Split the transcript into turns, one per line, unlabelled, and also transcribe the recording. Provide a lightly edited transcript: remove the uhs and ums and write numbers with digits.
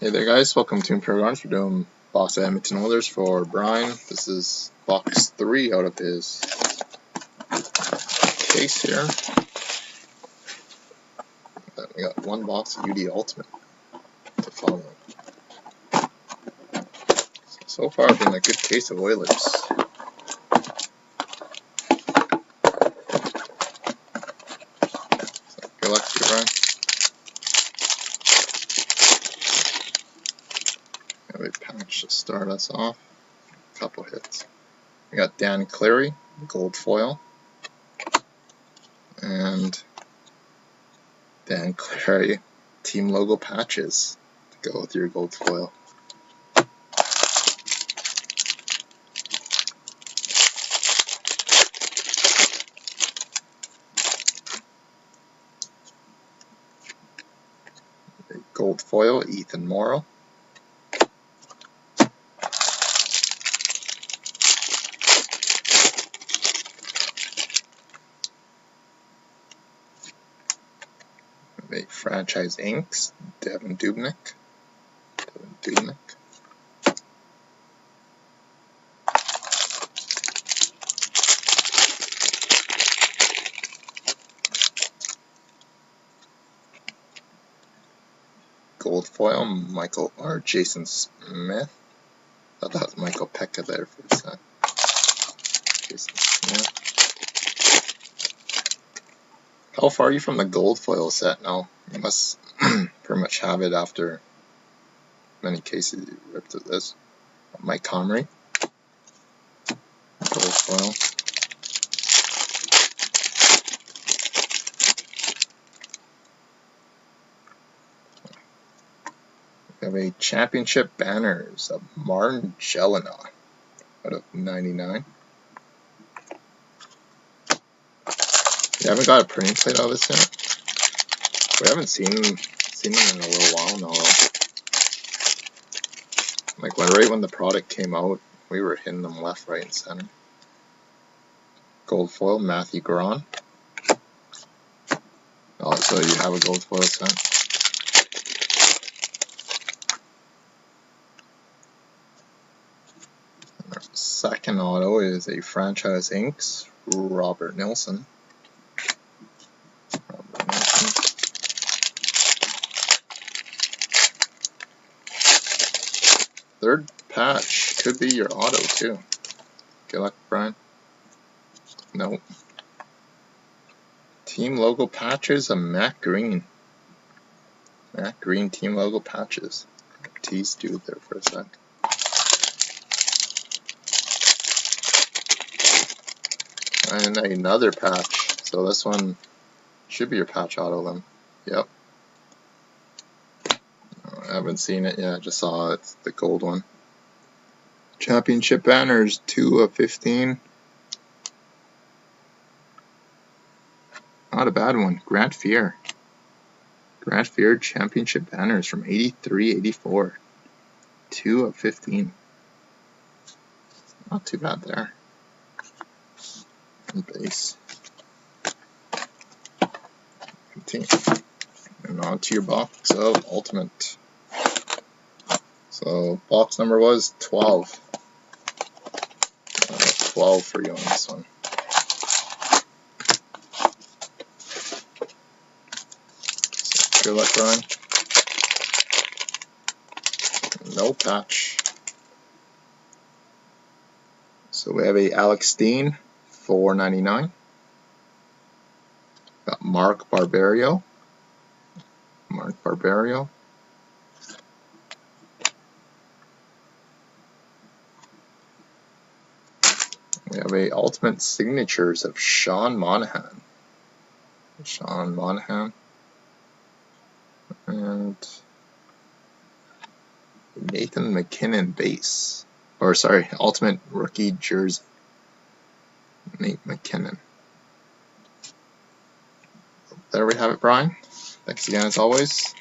Hey there guys, welcome to Imperial Arms. We're doing box of Edmonton OILERS for Brian. This is box 3 out of his case here. Then we got one box of UD Ultimate to follow. So far been a good case of OILERS. So good luck to you, Brian. We have a patch to start us off. A couple hits. We got Dan Cleary, gold foil, and Dan Cleary team logo patches to go with your gold foil. Gold foil, Ethan Morrow. A franchise inks, Devin Dubnyk. Gold foil, Michael or Jason Smith. Thought that was Michael Pekka there for a sec. Jason Smith. How far are you from the gold foil set now? You must pretty much have it after many cases you ripped at this. Mike Comrie. Gold foil. We have a championship banners of Martin Jelena out of 99. We haven't got a printing plate of this yet. We haven't seen them in a little while now. Like right when the product came out, we were hitting them left, right, and center. Gold foil, Matthew Garon. Oh, so you have a gold foil set. And our second auto is a franchise inks, Robert Nilsson. Third patch could be your auto too. Good luck, Brian. Nope. Team logo patches of Matt Green. Matt Green team logo patches. Teased you there for a sec. And another patch. So this one should be your patch auto then. Yep. I haven't seen it yet, just saw it's the gold one. Championship banners, 2 of 15. Not a bad one. Grant Fear. Grant Fear championship banners from 83-84. 2 of 15. Not too bad there. And base. Continue. And on to your box of Ultimate. So box number was 12. 12 for you on this one. So good luck, Brian. No patch. So we have a Alex Steen, $4.99. Got Mark Barberio. We have a Ultimate Signatures of Sean Monahan. And Nathan McKinnon base. Or sorry, Ultimate Rookie Jersey. Nate McKinnon. There we have it, Brian. Thanks again as always.